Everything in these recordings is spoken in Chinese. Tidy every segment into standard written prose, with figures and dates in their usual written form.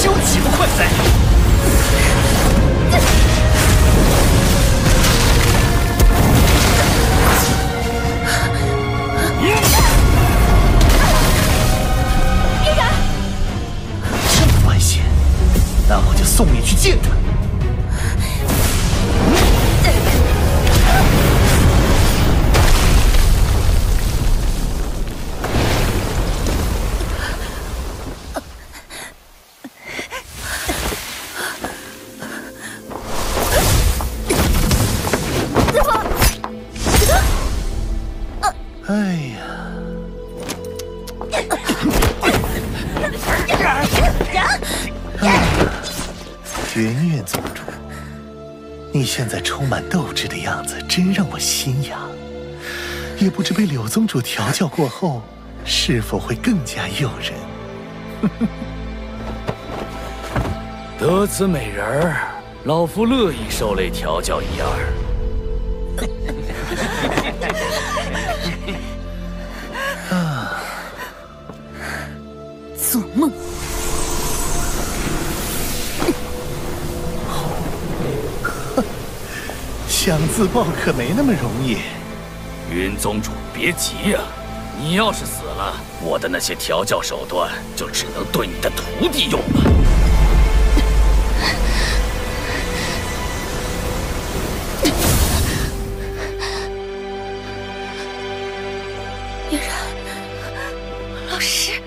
休岂不快哉？这么关系，那我就送你去见他。 哎呀！圆圆宗主，你现在充满斗志的样子，真让我心痒。也不知被柳宗主调教过后，是否会更加诱人。得此美人儿，老夫乐意受累调教一二。做梦！想自爆可没那么容易。云宗主，别急呀！你要是死了，我的那些调教手段就只能对你的徒弟用了。嫣然，老师。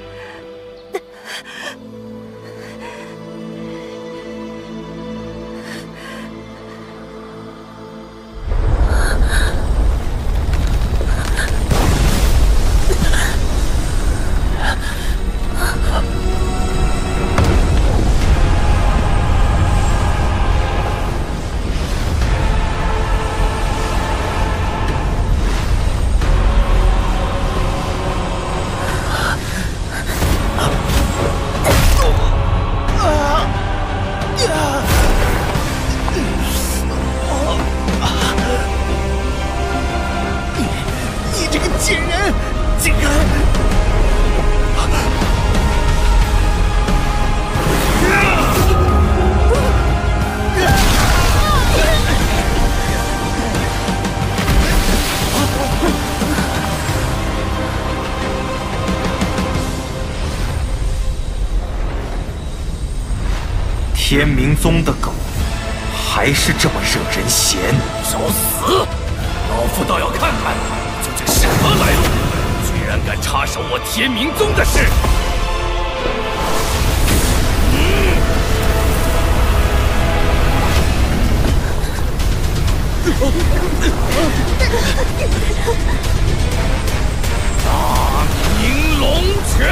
天明宗的狗，还是这么惹人嫌。找死！老夫倒要看看你究竟是何来路，居然敢插手我天明宗的事！大明龙拳！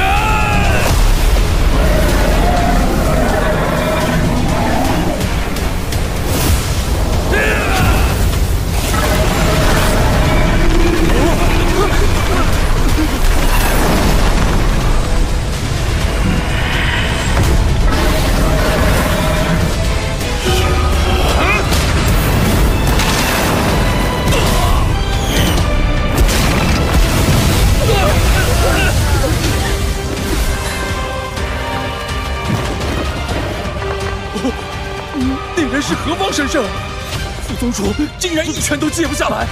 那人是何方神圣？副宗主竟然一拳都接不下来！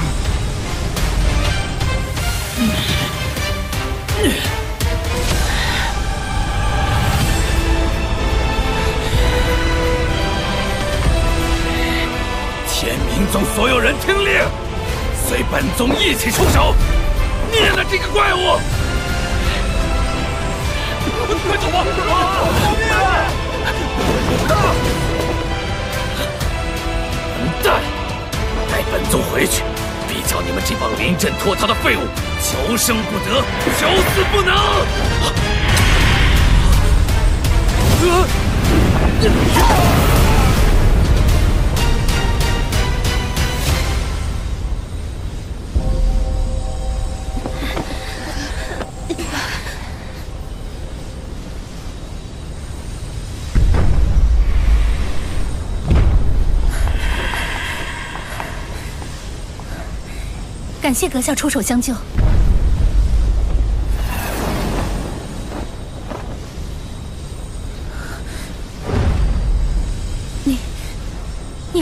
天明宗所有人听令，随本宗一起出手，灭了这个怪物！快走吧！救命啊！ 混蛋！带本宗回去，必叫你们这帮临阵脱逃的废物求生不得，求死不能！感谢阁下出手相救。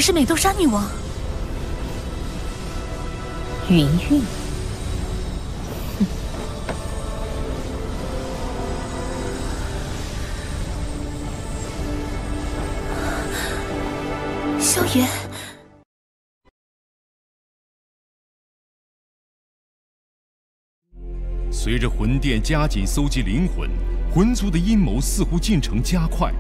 你是美杜莎女王云韵。萧炎。随着魂殿加紧搜集灵魂，魂族的阴谋似乎进程加快。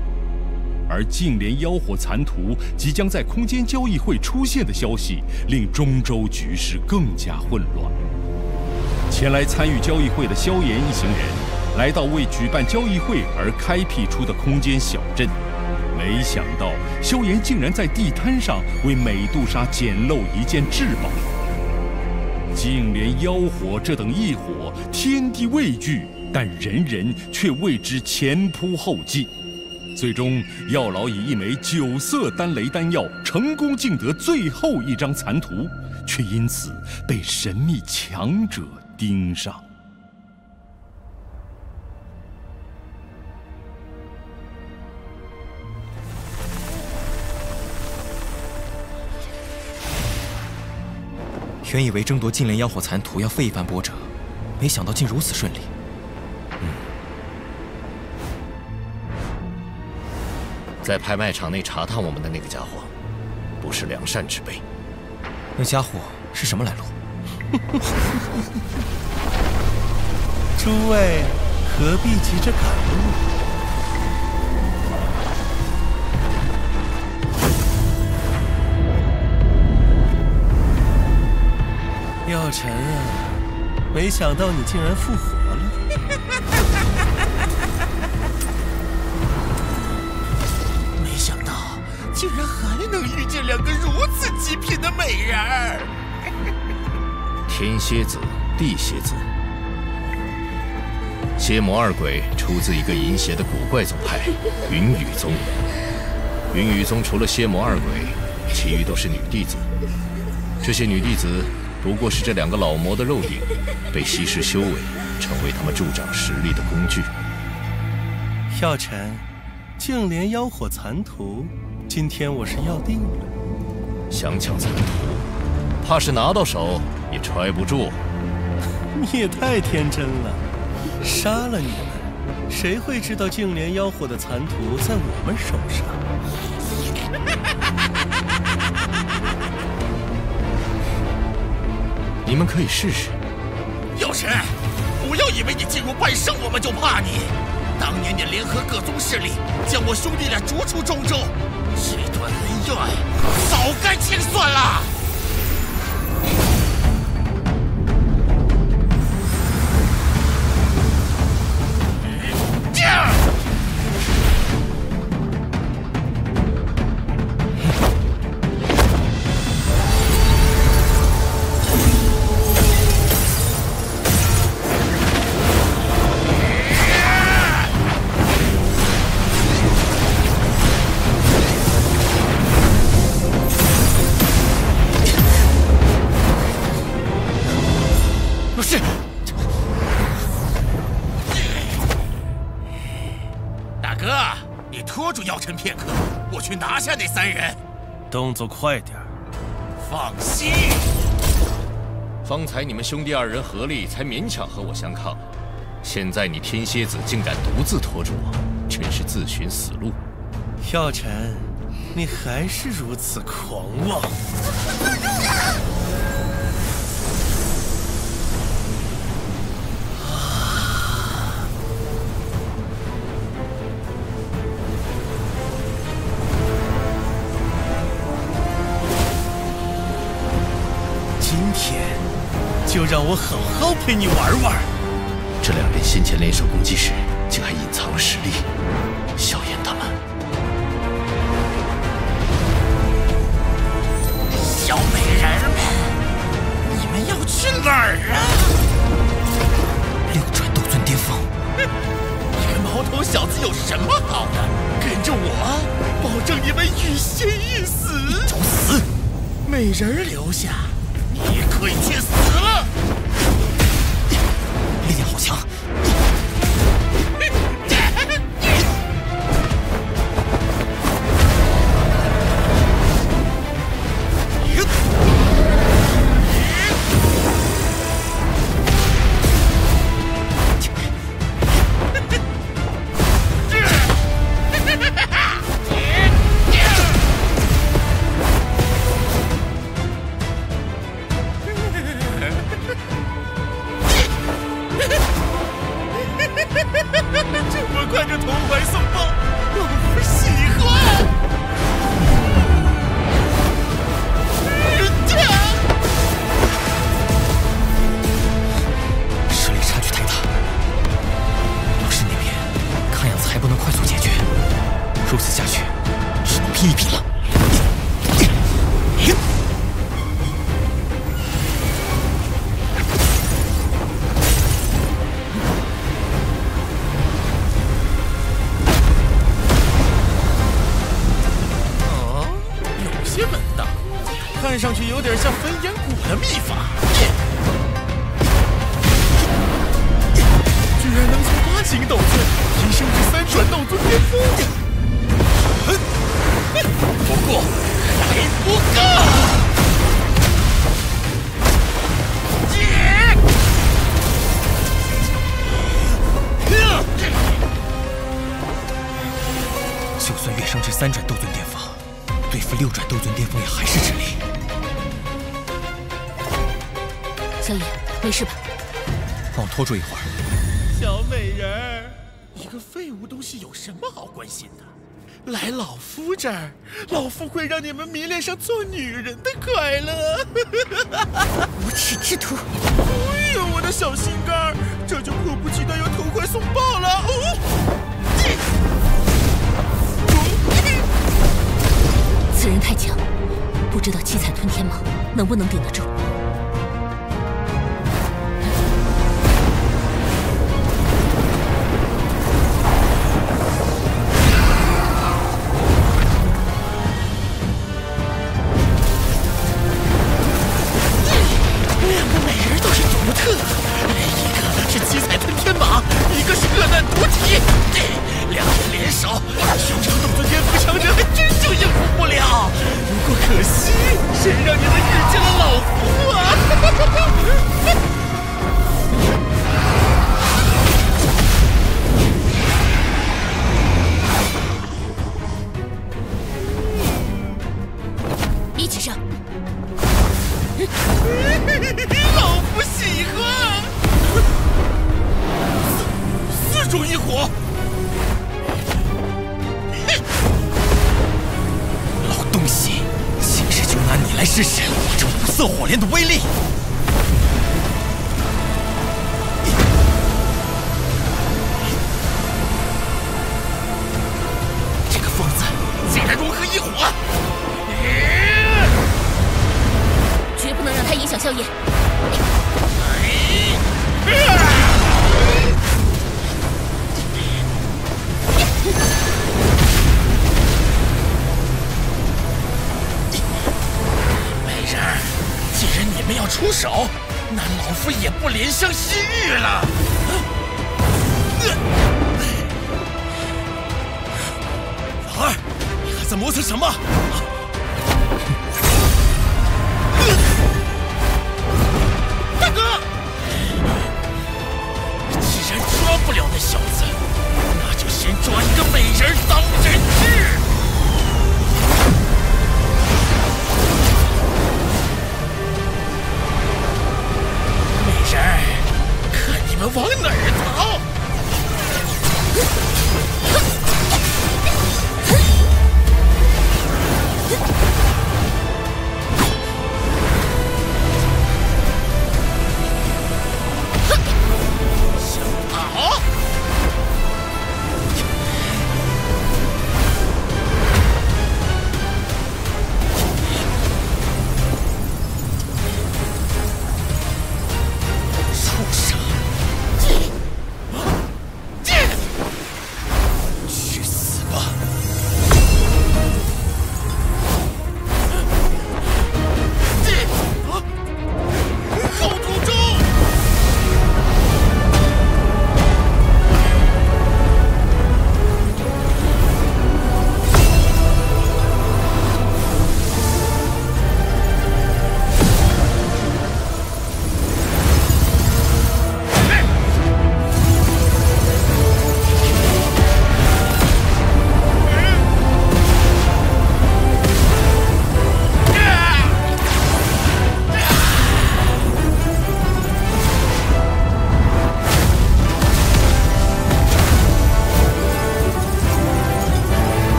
而净莲妖火残图即将在空间交易会出现的消息，令中州局势更加混乱。前来参与交易会的萧炎一行人，来到为举办交易会而开辟出的空间小镇，没想到萧炎竟然在地摊上为美杜莎捡漏一件至宝。净莲妖火这等异火，天地畏惧，但人人却为之前仆后继。最终，药老以一枚9色丹雷丹药成功竞得最后一张残图，却因此被神秘强者盯上。原以为争夺净莲妖火残图要费一番波折，没想到竟如此顺利。在拍卖场内查探我们的那个家伙，不是良善之辈。那家伙是什么来路？诸位何必急着赶路？药尘啊，没想到你竟然复活了。没想到竟然还能遇见2个如此极品的美人儿。天蝎子，地蝎子。蝎魔2鬼出自一个淫邪的古怪宗派——云雨宗。云雨宗除了蝎魔2鬼，其余都是女弟子。这些女弟子不过是这2个老魔的肉顶，被吸食修为，成为他们助长实力的工具。药尘，净莲妖火残图，今天我是要定了。想抢残图，怕是拿到手也揣不住。你也太天真了，杀了你们，谁会知道净莲妖火的残图在我们手上？你们可以试试。药尘，不要以为你进入半圣我们就怕你。当年你联合各宗势力，将我兄弟俩逐出中州，这段恩怨早该清算了。片刻，我去拿下那3人。动作快点儿。放心。方才你们兄弟2人合力，才勉强和我相抗。现在你天蝎子竟敢独自拖住我，真是自寻死路。药尘，你还是如此狂妄。就让我好好陪你玩玩。这2人先前联手攻击时，竟还隐藏了实力。萧炎他们，小美人们，你们要去哪儿啊？6转斗尊巅峰。你个毛头小子有什么好的？跟着我，保证你们欲仙欲死。找死！美人留下。你可以去死了！力量好强！看上去有点像焚炎谷的秘法，居然能从8星斗尊提升至3转斗尊巅峰。不过还不够。就算跃升至3转斗尊巅峰，对付6转斗尊巅峰也还是吃力。小野，没事吧？帮我拖住一会儿。小美人儿，一个废物东西有什么好关心的？来老夫这儿，老夫会让你们迷恋上做女人的快乐。无耻之徒！哎呦，我的小心肝儿，这就迫不及待要投怀送抱了。此人太强，不知道七彩吞天蟒能不能顶得住。2个美人都是独特，一个是七彩吞天蟒，一个是恶难毒体，2人联手，全场斗尊巅峰强者还真就应付不了。不过可惜，谁让你们遇见了老夫啊！一起上！老夫喜欢。4种异火。老东西，今日就拿你来试试我这5色火莲的威力。这个疯子竟然融合异火！绝不能让他影响萧炎。美人儿，既然你们要出手，那老夫也不怜香惜玉了。老二，你还在磨蹭什么？大哥，既然抓不了那小子，那就先抓一个美人当人质。美人儿，看你们往哪儿逃！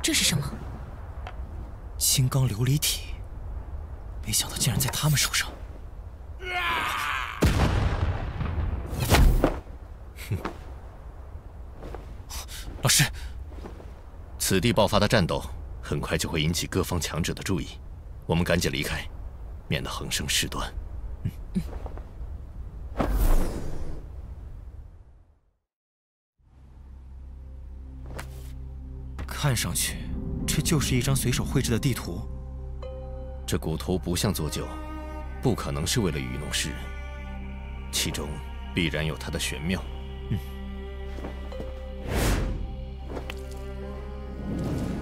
这是什么？金刚琉璃体。没想到竟然在他们手上。老师，此地爆发的战斗很快就会引起各方强者的注意，我们赶紧离开，免得横生事端。看上去，这就是一张随手绘制的地图。这古图不像作旧，不可能是为了愚弄世人，其中必然有它的玄妙。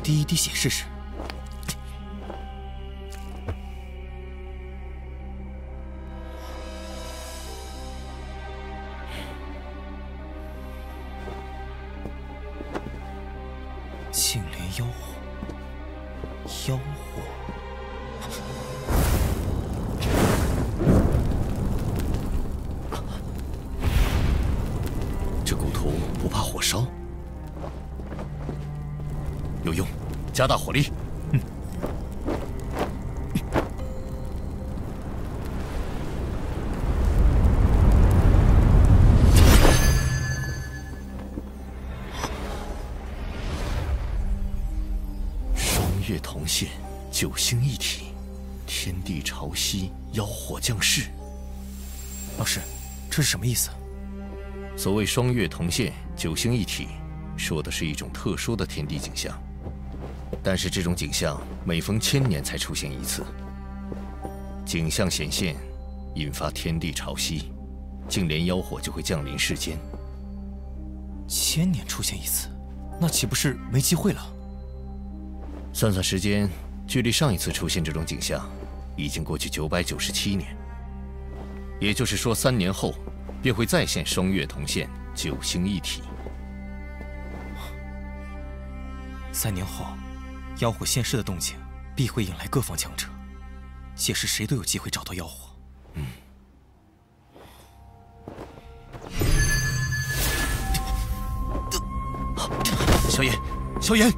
滴一滴血试试。净莲妖火，妖火。这古图不怕火烧？有用，加大火力。双月同现，九星一体，天地潮汐，妖火降世。老师，这是什么意思？所谓双月同现，九星一体，说的是一种特殊的天地景象。但是这种景象每逢1000年才出现一次。景象显现，引发天地潮汐，净莲妖火就会降临世间。1000年出现一次，那岂不是没机会了？算算时间，距离上一次出现这种景象，已经过去997年。也就是说，3年后便会再现双月同现，九星一体。3年后，妖火现世的动静必会引来各方强者，届时谁都有机会找到妖火。萧炎，萧炎！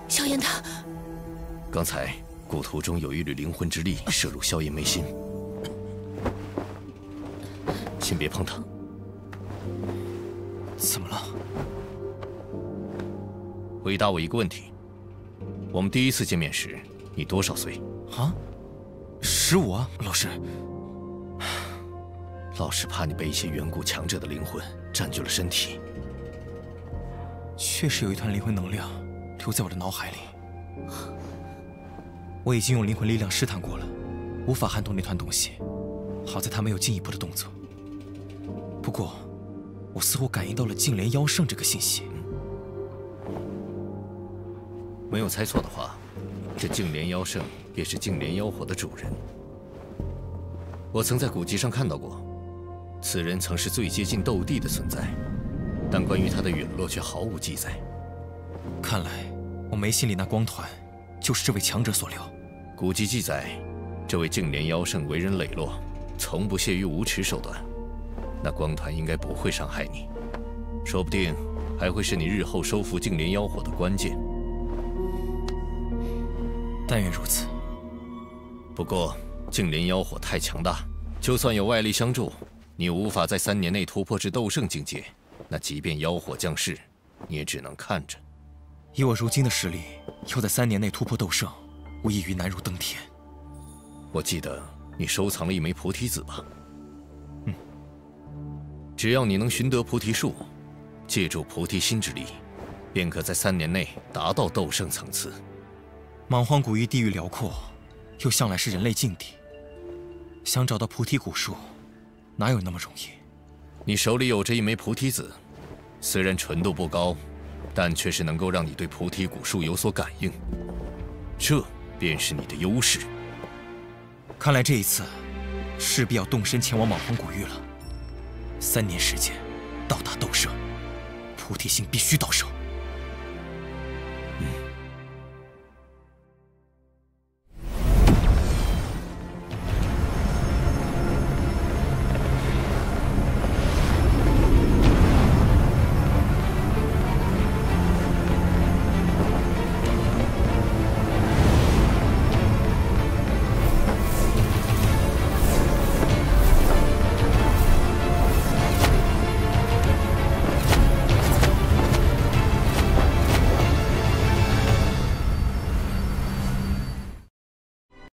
萧炎他，刚才古图中有一缕灵魂之力射入萧炎眉心，先别碰他。怎么了？回答我一个问题：我们第一次见面时，你多少岁？啊？15啊，老师。老是怕你被一些远古强者的灵魂占据了身体。确实有一团灵魂能量留在我的脑海里，我已经用灵魂力量试探过了，无法撼动那团东西。好在它没有进一步的动作。不过，我似乎感应到了净莲妖圣这个信息。没有猜错的话，这净莲妖圣便是净莲妖火的主人。我曾在古籍上看到过，此人曾是最接近斗帝的存在，但关于他的陨落却毫无记载。看来我眉心里那光团就是这位强者所留。古籍记载，这位净莲妖圣为人磊落，从不屑于无耻手段。那光团应该不会伤害你，说不定还会是你日后收服净莲妖火的关键。但愿如此。不过净莲妖火太强大，就算有外力相助，你无法在3年内突破至斗圣境界。那即便妖火降世，你也只能看着。以我如今的实力，要在3年内突破斗圣，无异于难如登天。我记得你收藏了一枚菩提子吧？只要你能寻得菩提树，借助菩提心之力，便可在3年内达到斗圣层次。莽荒古域地域辽阔，又向来是人类禁地，想找到菩提古树，哪有那么容易？你手里有着一枚菩提子，虽然纯度不高，但却是能够让你对菩提古树有所感应，这便是你的优势。看来这一次，势必要动身前往莽荒古域了。3年时间，到达斗圣，菩提心必须到手。